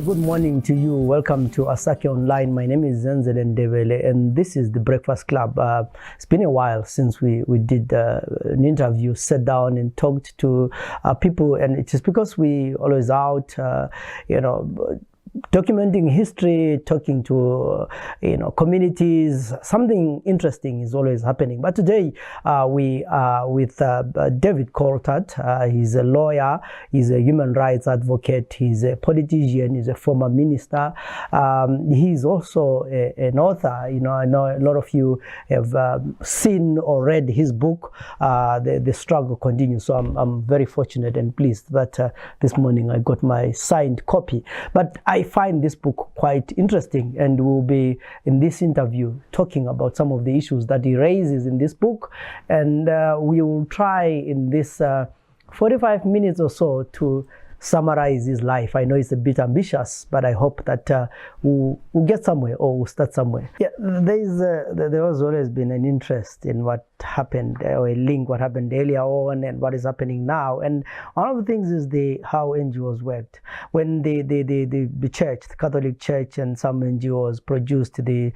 Good morning to you. Welcome to Asake Online. My name is Zenzele Ndebele, and this is the Breakfast Club. It's been a while since we did an interview, sat down and talked to people, and it is because we always out, documenting history, talking to communities. Something interesting is always happening. But today we are with David Coltart. He's a lawyer, he's a human rights advocate, he's a politician, he's a former minister. He's also an author. I know a lot of you have seen or read his book, The Struggle Continues. So I'm very fortunate and pleased that this morning I got my signed copy. But I find this book quite interesting, and we'll be in this interview talking about some of the issues that he raises in this book, and we will try in this 45 minutes or so to summarize his life. I know it's a bit ambitious, but I hope that we'll get somewhere, or we'll start somewhere. Yeah, there has always been an interest in what happened, or a link what happened earlier on and what is happening now. And one of the things is how NGOs worked. When the church, the Catholic Church, and some NGOs produced the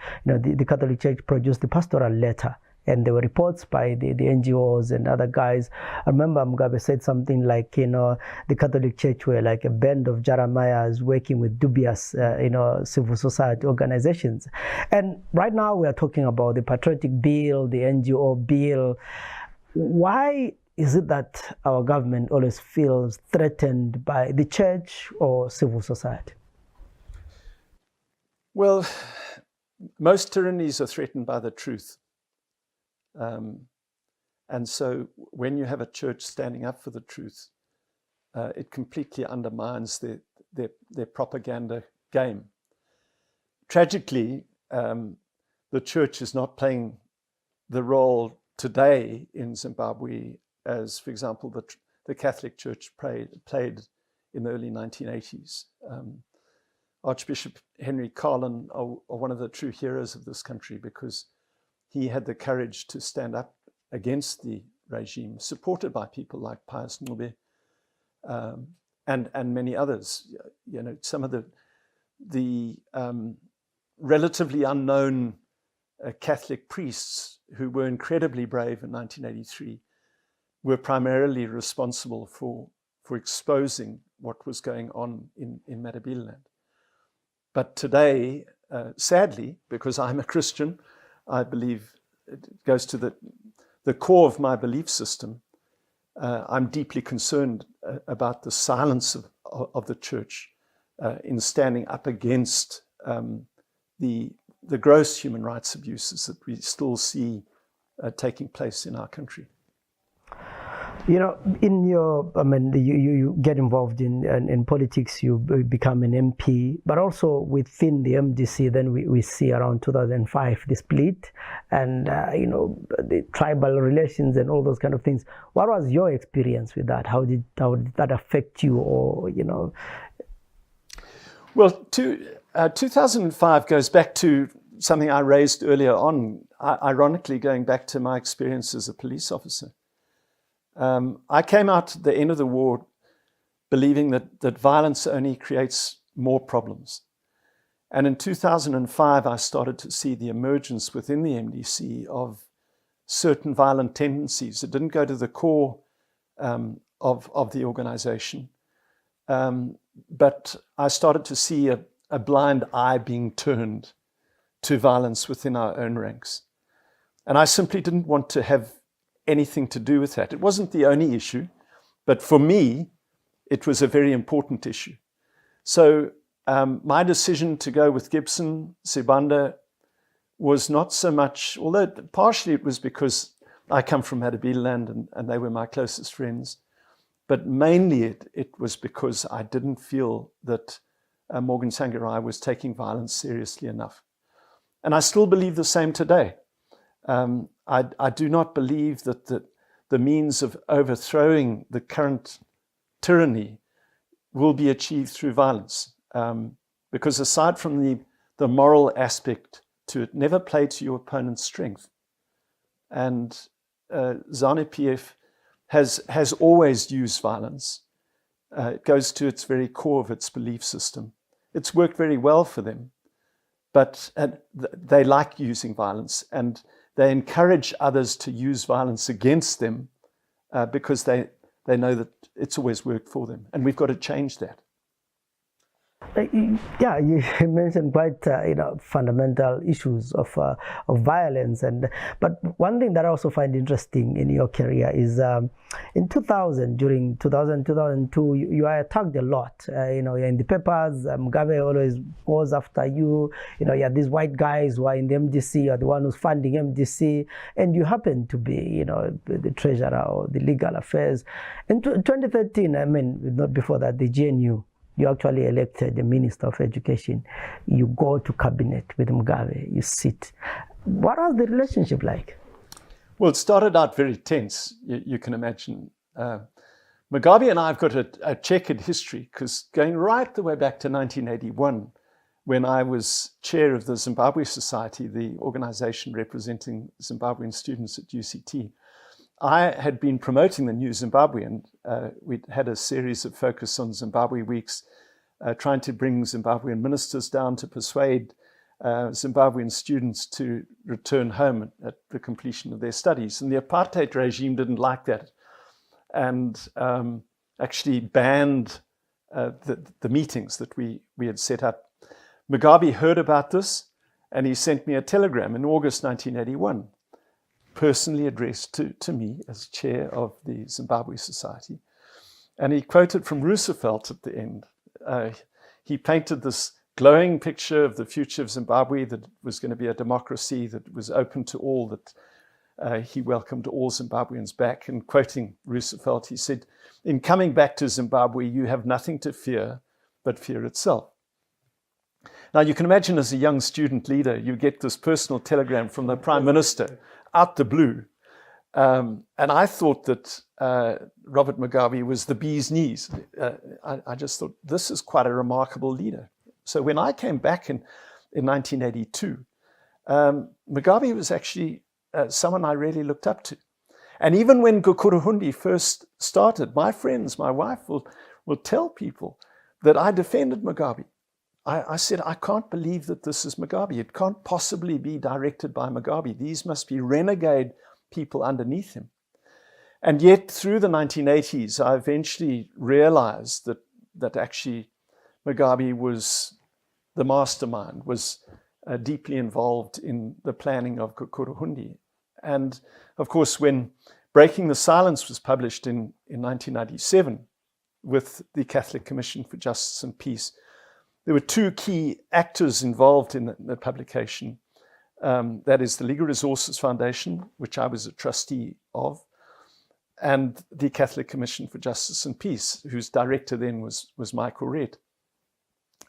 Catholic Church produced the pastoral letter. And there were reports by the NGOs and other guys. I remember Mugabe said something like, the Catholic Church were like a band of Jeremiahs working with dubious, civil society organizations. And right now we are talking about the patriotic bill, the NGO bill. Why is it that our government always feels threatened by the church or civil society? Well, most tyrannies are threatened by the truth. And so when you have a church standing up for the truth, it completely undermines their propaganda game. Tragically, the church is not playing the role today in Zimbabwe as, for example, the Catholic Church played in the early 1980s. Archbishop Henry Carlin are one of the true heroes of this country, because he had the courage to stand up against the regime, supported by people like Pius Ngube and many others. Some of the relatively unknown Catholic priests who were incredibly brave in 1983 were primarily responsible for exposing what was going on in Madabeleland. But today, sadly, because I'm a Christian, I believe it goes to the core of my belief system. I'm deeply concerned about the silence of the church in standing up against the gross human rights abuses that we still see taking place in our country. You get involved in politics, you become an MP, but also within the MDC, then we see around 2005 the split and, the tribal relations and all those kind of things. What was your experience with that? How did that affect you, or, Well, 2005 goes back to something I raised earlier on, ironically going back to my experience as a police officer. I came out at the end of the war believing that violence only creates more problems. And in 2005, I started to see the emergence within the MDC of certain violent tendencies that didn't go to the core of the organization. But I started to see a blind eye being turned to violence within our own ranks. And I simply didn't want to have anything to do with that. It wasn't the only issue, but for me, it was a very important issue. So my decision to go with Gibson, Sibanda, was not so much, although partially it was because I come from Madabeleland and they were my closest friends, but mainly it was because I didn't feel that Morgan Tsvangirai was taking violence seriously enough. And I still believe the same today. I do not believe that the means of overthrowing the current tyranny will be achieved through violence. Because aside from the moral aspect to it, never play to your opponent's strength. And ZANU-PF has always used violence. It goes to its very core of its belief system. it's worked very well for them. But they like using violence, and they encourage others to use violence against them because they know that it's always worked for them. And we've got to change that. Yeah, you mentioned quite fundamental issues of violence, but one thing that I also find interesting in your career is in 2000, during 2002, you are attacked a lot. You're in the papers. Mugabe always goes after you. You have these white guys who are in the MDC. You're the one who's funding MDC, and you happen to be the treasurer or the legal affairs. In 2013, I mean, not before that, the GNU. You actually elected the Minister of Education. You go to cabinet with Mugabe. You sit. What was the relationship like? Well, it started out very tense. You can imagine. Mugabe and I have got a checkered history, because going right the way back to 1981, when I was chair of the Zimbabwe Society, the organization representing Zimbabwean students at UCT, I had been promoting the New Zimbabwe, and we'd had a series of focus on Zimbabwe weeks, trying to bring Zimbabwean ministers down to persuade Zimbabwean students to return home at the completion of their studies. And the apartheid regime didn't like that, and actually banned the meetings that we had set up. Mugabe heard about this, and he sent me a telegram in August 1981. Personally addressed to me as chair of the Zimbabwe Society. And he quoted from Roosevelt at the end. He painted this glowing picture of the future of Zimbabwe, that it was going to be a democracy that was open to all, that he welcomed all Zimbabweans back. And quoting Roosevelt, he said, "In coming back to Zimbabwe, you have nothing to fear but fear itself." Now, you can imagine, as a young student leader, you get this personal telegram from the Prime Minister out the blue. And I thought that Robert Mugabe was the bee's knees. I just thought, this is quite a remarkable leader. So when I came back in 1982, Mugabe was actually someone I really looked up to. And even when Gukurahundi first started, my friends, my wife will tell people that I defended Mugabe. I said, I can't believe that this is Mugabe. It can't possibly be directed by Mugabe. These must be renegade people underneath him. And yet, through the 1980s, I eventually realized that actually Mugabe was the mastermind, was deeply involved in the planning of Gukurahundi. And of course, when Breaking the Silence was published in 1997 with the Catholic Commission for Justice and Peace, there were two key actors involved in the publication. That is the Legal Resources Foundation, which I was a trustee of, and the Catholic Commission for Justice and Peace, whose director then was Michael Redd.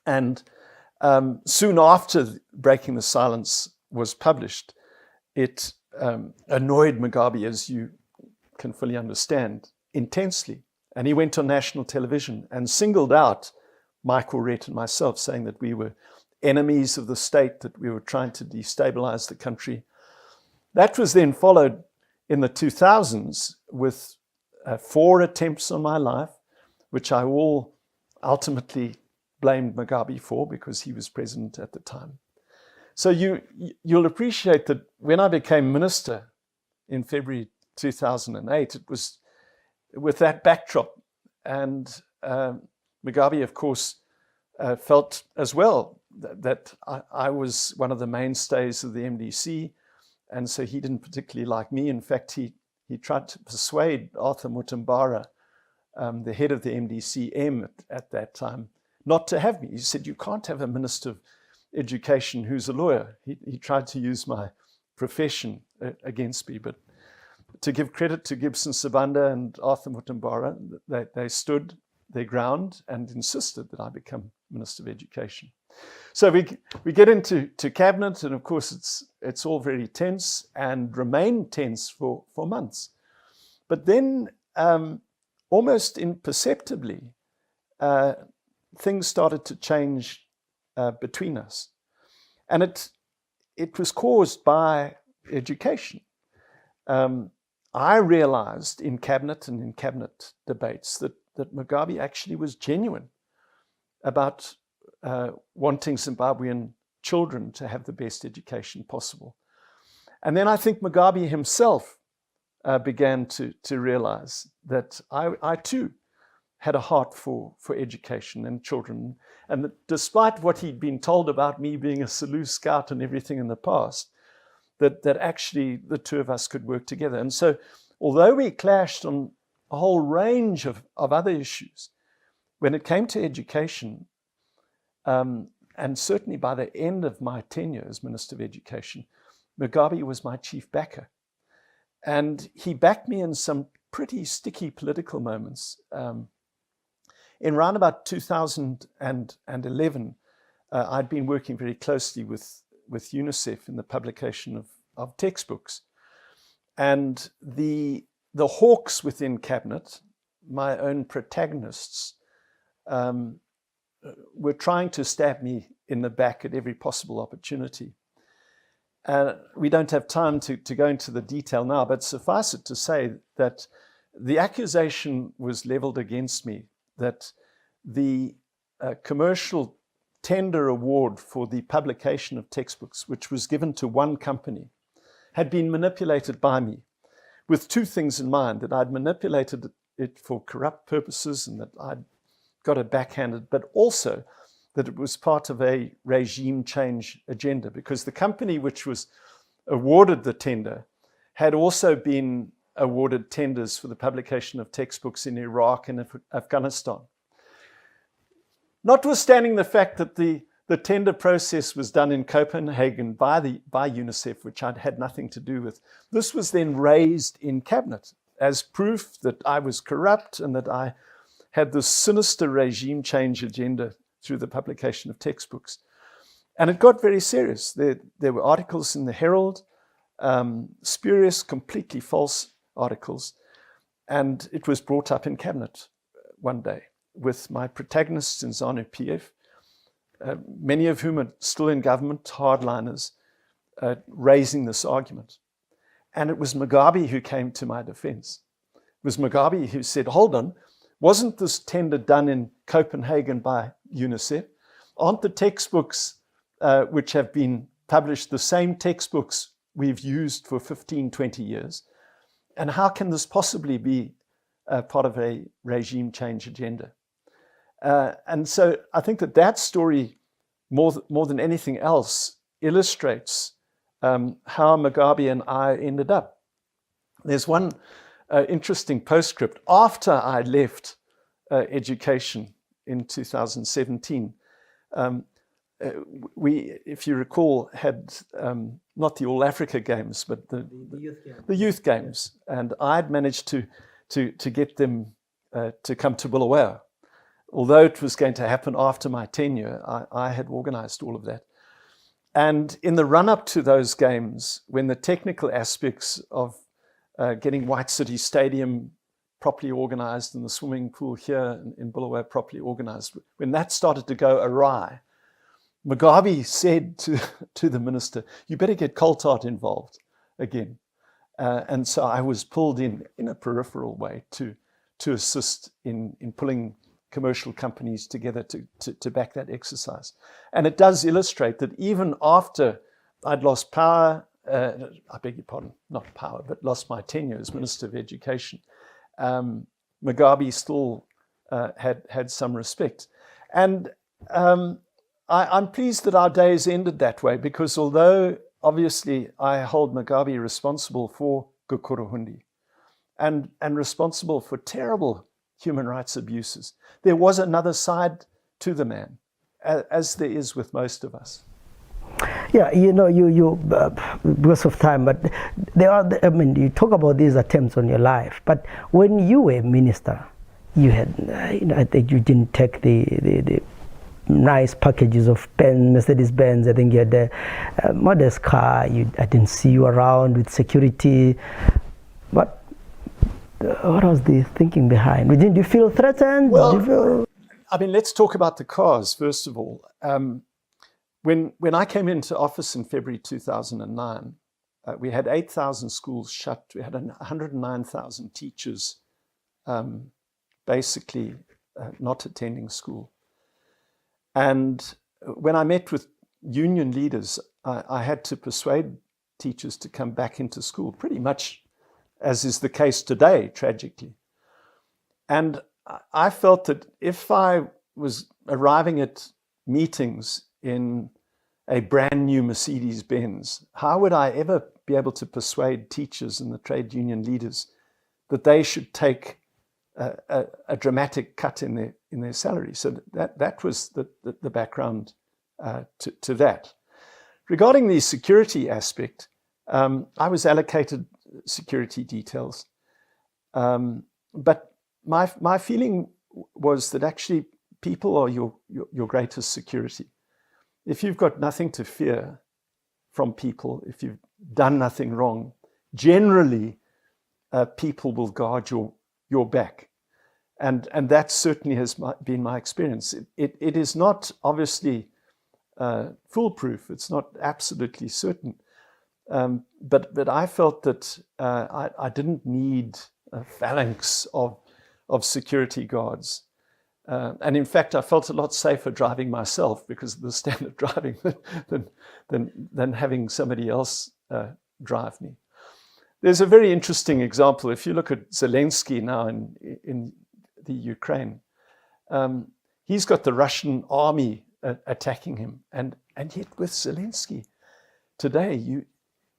And soon after Breaking the Silence was published, it annoyed Mugabe, as you can fully understand, intensely. And he went on national television and singled out Michael Redd and myself, saying that we were enemies of the state, that we were trying to destabilize the country. That was then followed in the 2000s with 4 attempts on my life, which I all ultimately blamed Mugabe for, because he was president at the time. So you'll appreciate that when I became minister in February 2008, it was with that backdrop. And Mugabe, of course, felt as well that I was one of the mainstays of the MDC, and so he didn't particularly like me. In fact, he tried to persuade Arthur Mutambara, the head of the MDC-M at that time, not to have me. He said, "You can't have a Minister of Education who's a lawyer." He tried to use my profession against me, but to give credit to Gibson Sibanda and Arthur Mutambara, they stood their ground and insisted that I become Minister of Education. So we get into cabinet, and of course it's all very tense and remained tense for months. But then almost imperceptibly, things started to change between us. And it was caused by education. I realized in cabinet and in cabinet debates that Mugabe actually was genuine about wanting Zimbabwean children to have the best education possible. And then I think Mugabe himself began to realize that I too had a heart for education and children. And that despite what he'd been told about me being a Selous scout and everything in the past, that actually the two of us could work together. And so although we clashed on a whole range of other issues, when it came to education, and certainly by the end of my tenure as Minister of Education, Mugabe was my chief backer. And he backed me in some pretty sticky political moments. In around about 2011, I'd been working very closely with UNICEF in the publication of textbooks. And the hawks within cabinet, my own protagonists, were trying to stab me in the back at every possible opportunity. We don't have time to go into the detail now, but suffice it to say that the accusation was leveled against me that the commercial tender award for the publication of textbooks, which was given to one company, had been manipulated by me with two things in mind: that I'd manipulated it for corrupt purposes and that I'd got it backhanded, but also that it was part of a regime change agenda, because the company which was awarded the tender had also been awarded tenders for the publication of textbooks in Iraq and Afghanistan. Notwithstanding the fact that the tender process was done in Copenhagen by UNICEF, which I'd had nothing to do with, this was then raised in cabinet as proof that I was corrupt and that I had this sinister regime change agenda through the publication of textbooks. And it got very serious. There were articles in the Herald, spurious, completely false articles, and it was brought up in cabinet one day with my protagonists in ZANU-PF, many of whom are still in government, hardliners, raising this argument. And it was Mugabe who came to my defense. It was Mugabe who said, hold on, wasn't this tender done in Copenhagen by UNICEF? Aren't the textbooks which have been published the same textbooks we've used for 15, 20 years? And how can this possibly be part of a regime change agenda? And so I think that story, more than anything else, illustrates how Mugabe and I ended up. There's one interesting postscript. After I left education in 2017, we, if you recall, had not the All Africa Games, but the youth games. And I'd managed to get them to come to Bulawayo. Although it was going to happen after my tenure, I had organized all of that. And in the run-up to those games, when the technical aspects of getting White City Stadium properly organized and the swimming pool here in Bulawayo properly organized, when that started to go awry, Mugabe said to the minister, you better get Coltart involved again. And so I was pulled in a peripheral way to assist in pulling commercial companies together to back that exercise. And it does illustrate that even after I'd lost power, I beg your pardon, not power, but lost my tenure as Minister of Education, Mugabe still had some respect. And I'm pleased that our days ended that way, because although obviously I hold Mugabe responsible for Gukurahundi and responsible for terrible human rights abuses, there was another side to the man, as there is with most of us. Yeah, you because of time, but there are, you talk about these attempts on your life, but when you were minister, you had, I think you didn't take the nice packages of Mercedes-Benz. I think you had a modest car. I didn't see you around with security. But what was the thinking behind? Did you feel threatened? Well, let's talk about the cars, first of all. When I came into office in February 2009, we had 8,000 schools shut. We had 109,000 teachers basically not attending school. And when I met with union leaders, I had to persuade teachers to come back into school, pretty much as is the case today, tragically. And I felt that if I was arriving at meetings in a brand new Mercedes-Benz, how would I ever be able to persuade teachers and the trade union leaders that they should take a dramatic cut in their salary? So that was the background to that. Regarding the security aspect, I was allocated security details, but my feeling was that actually people are your greatest security. If you've got nothing to fear from people, if you've done nothing wrong, generally people will guard your back. And that certainly has been my experience. It is not obviously foolproof. It's not absolutely certain. But I felt that I didn't need a phalanx of security guards. And in fact, I felt a lot safer driving myself because of the standard driving than having somebody else drive me. There's a very interesting example. If you look at Zelensky now in the Ukraine, he's got the Russian army attacking him. And yet with Zelensky today,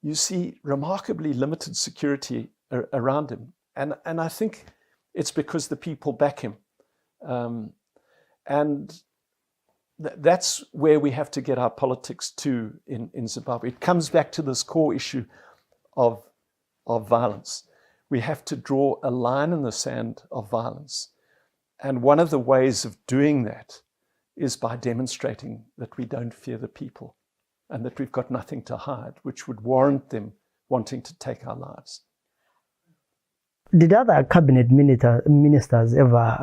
you see remarkably limited security around him. And I think it's because the people back him. And that's where we have to get our politics to in Zimbabwe. It comes back to this core issue of violence. We have to draw a line in the sand of violence. And one of the ways of doing that is by demonstrating that we don't fear the people and that we've got nothing to hide, which would warrant them wanting to take our lives. Did other cabinet ministers ever,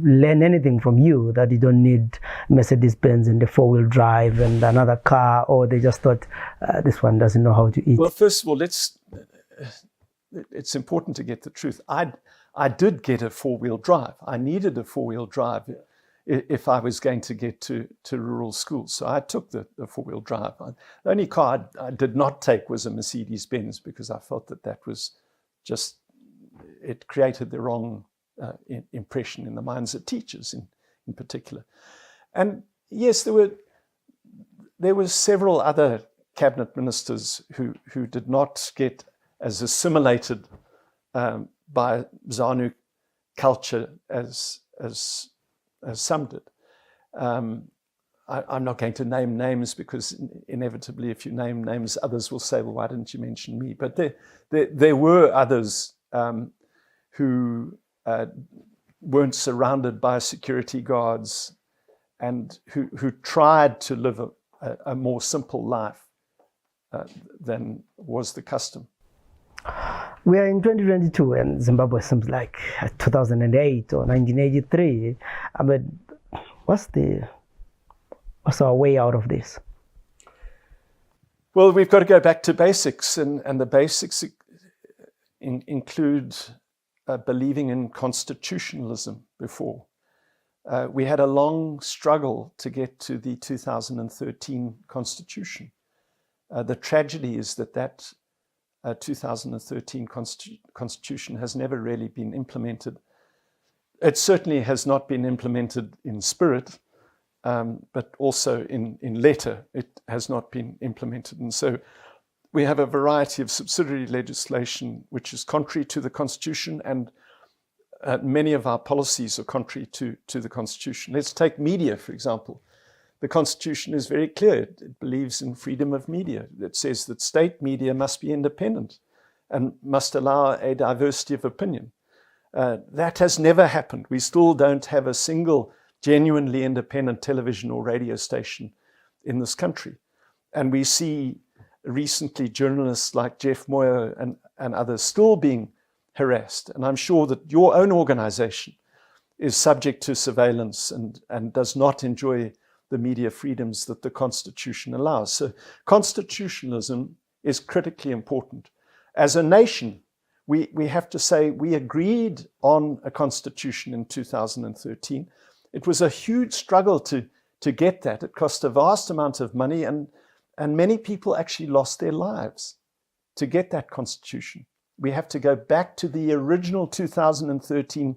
learn anything from you that you don't need Mercedes-Benz and the four-wheel drive and another car, or they just thought this one doesn't know how to eat? Well, first of all, it's important to get the truth. I did get a four-wheel drive. I needed a four-wheel drive if I was going to get to rural schools. So I took the four-wheel drive. The only car I did not take was a Mercedes-Benz because I felt that was just, it created the wrong impression in the minds of teachers in particular. And yes, there were several other cabinet ministers who did not get as assimilated by ZANU culture as some did. I'm not going to name names because inevitably if you name names, others will say, well, why didn't you mention me? But there were others who weren't surrounded by security guards and who tried to live a more simple life than was the custom. We are in 2022 and Zimbabwe seems like 2008 or 1983. But what's our way out of this? Well, we've got to go back to basics, and the basics include believing in constitutionalism before. We had a long struggle to get to the 2013 constitution. The tragedy is that 2013 constitution has never really been implemented. It certainly has not been implemented in spirit, but also in letter, it has not been implemented. And so we have a variety of subsidiary legislation which is contrary to the Constitution, and many of our policies are contrary to the Constitution. Let's take media, for example. The Constitution is very clear. It believes in freedom of media. It says that state media must be independent and must allow a diversity of opinion. That has never happened. We still don't have a single genuinely independent television or radio station in this country. And we see recently journalists like Jeff Moyo and others still being harassed. And I'm sure that your own organization is subject to surveillance and does not enjoy the media freedoms that the Constitution allows. So constitutionalism is critically important. As a nation, we have to say we agreed on a constitution in 2013. It was a huge struggle to To get that, it cost a vast amount of money, and many people actually lost their lives to get that constitution. We have to go back to the original 2013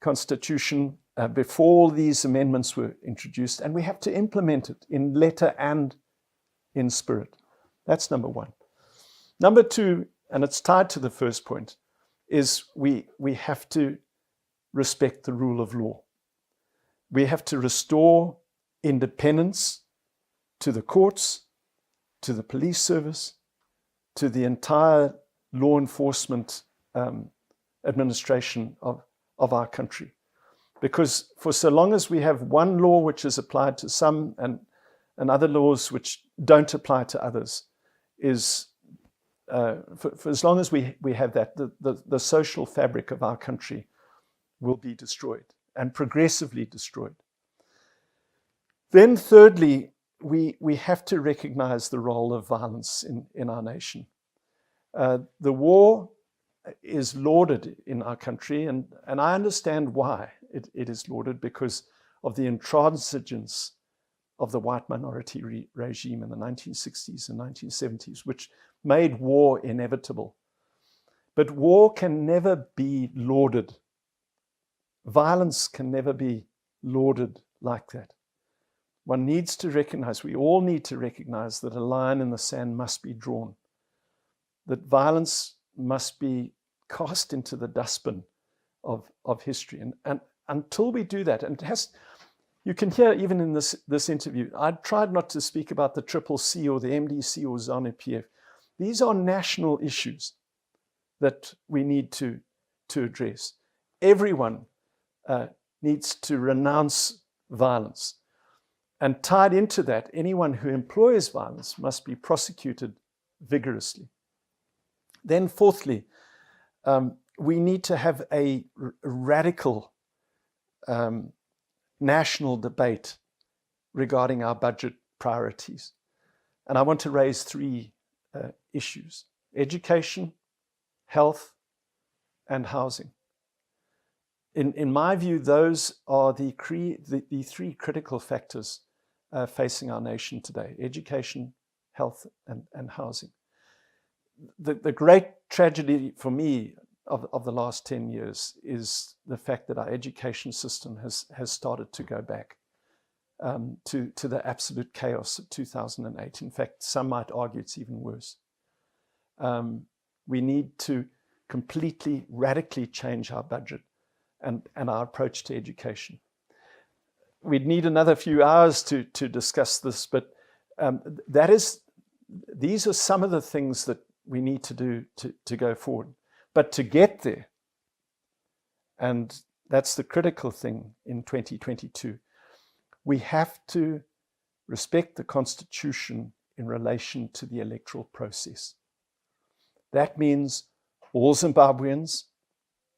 constitution before these amendments were introduced, and we have to implement it in letter and in spirit. That's number one. Number two, and it's tied to the first point, is we have to respect the rule of law. We have to restore independence to the courts, to the police service, to the entire law enforcement administration of our country. Because for so long as we have one law which is applied to some and other laws which don't apply to others, for as long as we have that, the social fabric of our country will be destroyed and progressively destroyed. Then thirdly, we have to recognize the role of violence in our nation. The war is lauded in our country, and I understand why it is lauded, because of the intransigence of the white minority regime in the 1960s and 1970s, which made war inevitable. But war can never be lauded. Violence can never be lauded like that. One needs to recognize, we all need to recognize, that a line in the sand must be drawn, that violence must be cast into the dustbin of history. And until we do that, and it has, you can hear even in this interview, I tried not to speak about the CCC or the MDC or ZANU-PF. These are national issues that we need to address. Everyone needs to renounce violence. And tied into that, anyone who employs violence must be prosecuted vigorously. Then fourthly, we need to have a radical national debate regarding our budget priorities. And I want to raise three issues: education, health, and housing. In my view, those are the three critical factors facing our nation today: education, health, and housing. The great tragedy for me of the last 10 years is the fact that our education system has started to go back to the absolute chaos of 2008. In fact, some might argue it's even worse. We need to completely, radically change our budget and our approach to education. We'd need another few hours to discuss this, but these are some of the things that we need to do to go forward. But to get there, and that's the critical thing in 2022, we have to respect the Constitution in relation to the electoral process. That means all Zimbabweans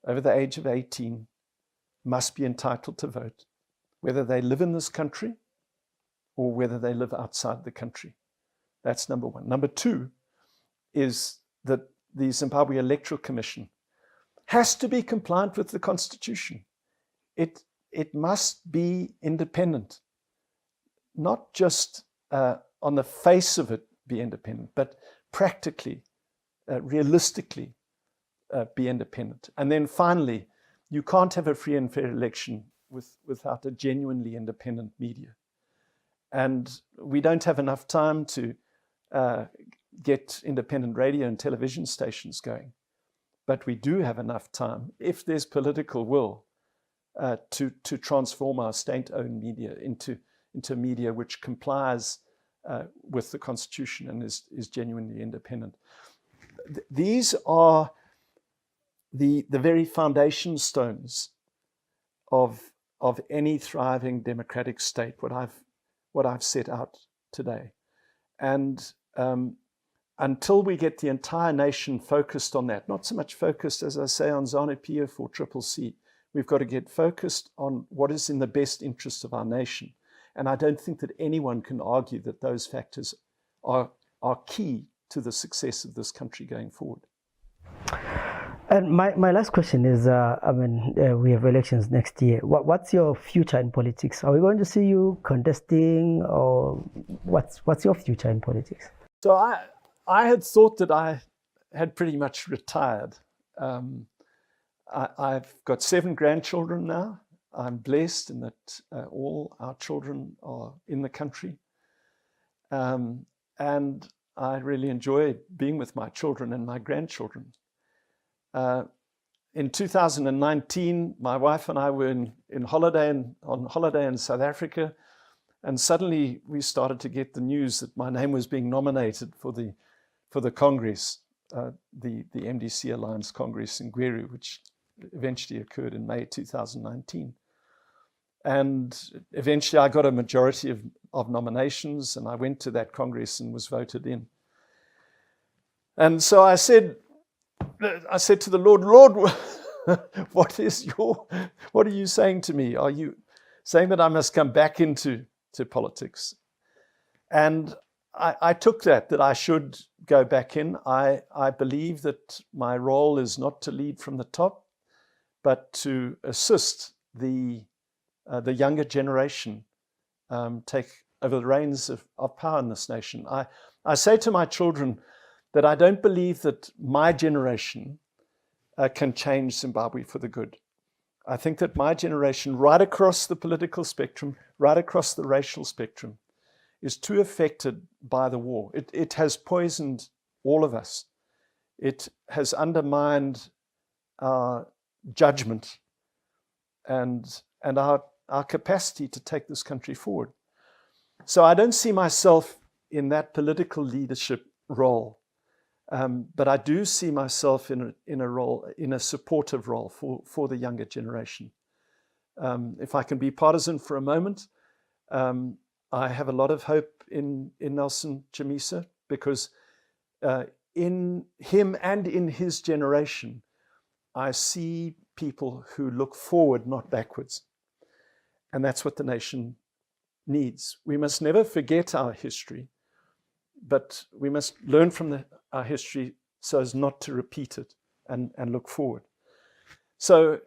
over the age of 18 must be entitled to vote, whether they live in this country or whether they live outside the country. That's number one. Number two is that the Zimbabwe Electoral Commission has to be compliant with the Constitution. It must be independent, not just on the face of it be independent, but practically, realistically be independent. And then finally, you can't have a free and fair election without a genuinely independent media. And we don't have enough time to get independent radio and television stations going. But we do have enough time, if there's political will, to transform our state-owned media into media which complies with the Constitution and is genuinely independent. These are the very foundation stones of any thriving democratic state, what I've set out today. And until we get the entire nation focused on that, not so much focused, as I say, on ZANU-PF or CCC, we've got to get focused on what is in the best interest of our nation. And I don't think that anyone can argue that those factors are key to the success of this country going forward. And my last question is, we have elections next year. What's your future in politics? Are we going to see you contesting, or what's your future in politics? So I had thought that I had pretty much retired. I've got 7 grandchildren now. I'm blessed in that all our children are in the country. And I really enjoy being with my children and my grandchildren. In 2019, my wife and I were on holiday in South Africa, and suddenly we started to get the news that my name was being nominated for the Congress, the MDC Alliance Congress in Gweru, which eventually occurred in May 2019. And eventually I got a majority of nominations, and I went to that Congress and was voted in. And so I said to the Lord, what are you saying to me? Are you saying that I must come back into politics? And I took that I should go back in. I believe that my role is not to lead from the top, but to assist the younger generation take over the reins of power in this nation. I say to my children that I don't believe that my generation can change Zimbabwe for the good. I think that my generation, right across the political spectrum, right across the racial spectrum, is too affected by the war. It has poisoned all of us. It has undermined our judgment and our capacity to take this country forward. So I don't see myself in that political leadership role, but I do see myself in a supportive role for the younger generation. If I can be partisan for a moment, I have a lot of hope in Nelson Chamisa, because in him and in his generation, I see people who look forward, not backwards. And that's what the nation needs. We must never forget our history, but we must learn from our history so as not to repeat it and look forward. So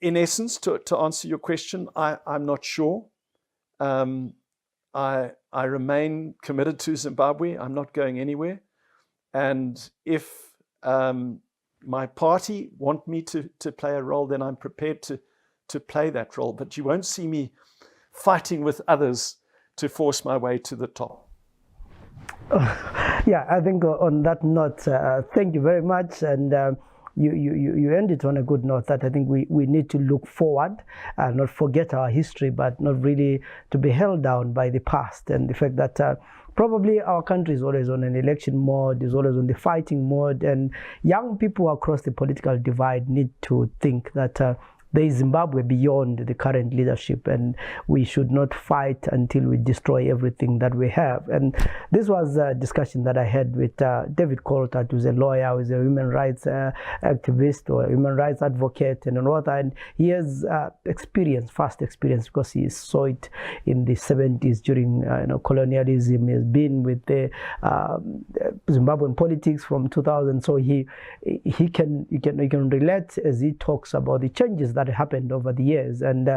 in essence, to answer your question, I'm not sure. I remain committed to Zimbabwe. I'm not going anywhere. And if my party want me to play a role, then I'm prepared to play that role. But you won't see me fighting with others to force my way to the top. Yeah, I think on that note, thank you very much. And you ended on a good note that I think we need to look forward and not forget our history, but not really to be held down by the past and the fact that probably our country is always on an election mode, is always on the fighting mode, and young people across the political divide need to think that there is Zimbabwe beyond the current leadership, and we should not fight until we destroy everything that we have. And this was a discussion that I had with David Coltart, who's a lawyer, who's a human rights activist or a human rights advocate and an author. And he has vast experience, because he saw it in the 70s during colonialism. He has been with the Zimbabwean politics from 2000. So he can relate as he talks about the changes that happened over the years. And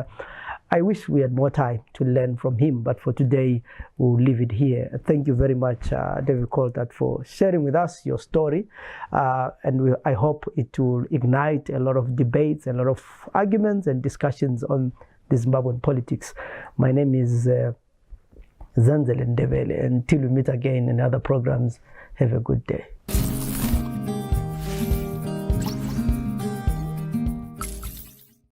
I wish we had more time to learn from him, but for today we'll leave it here. Thank you very much, David Coltart, for sharing with us your story, and I hope it will ignite a lot of debates, a lot of arguments and discussions on the Zimbabwean politics. My name is Zenzele Ndebele. Until we meet again in other programs, have a good day.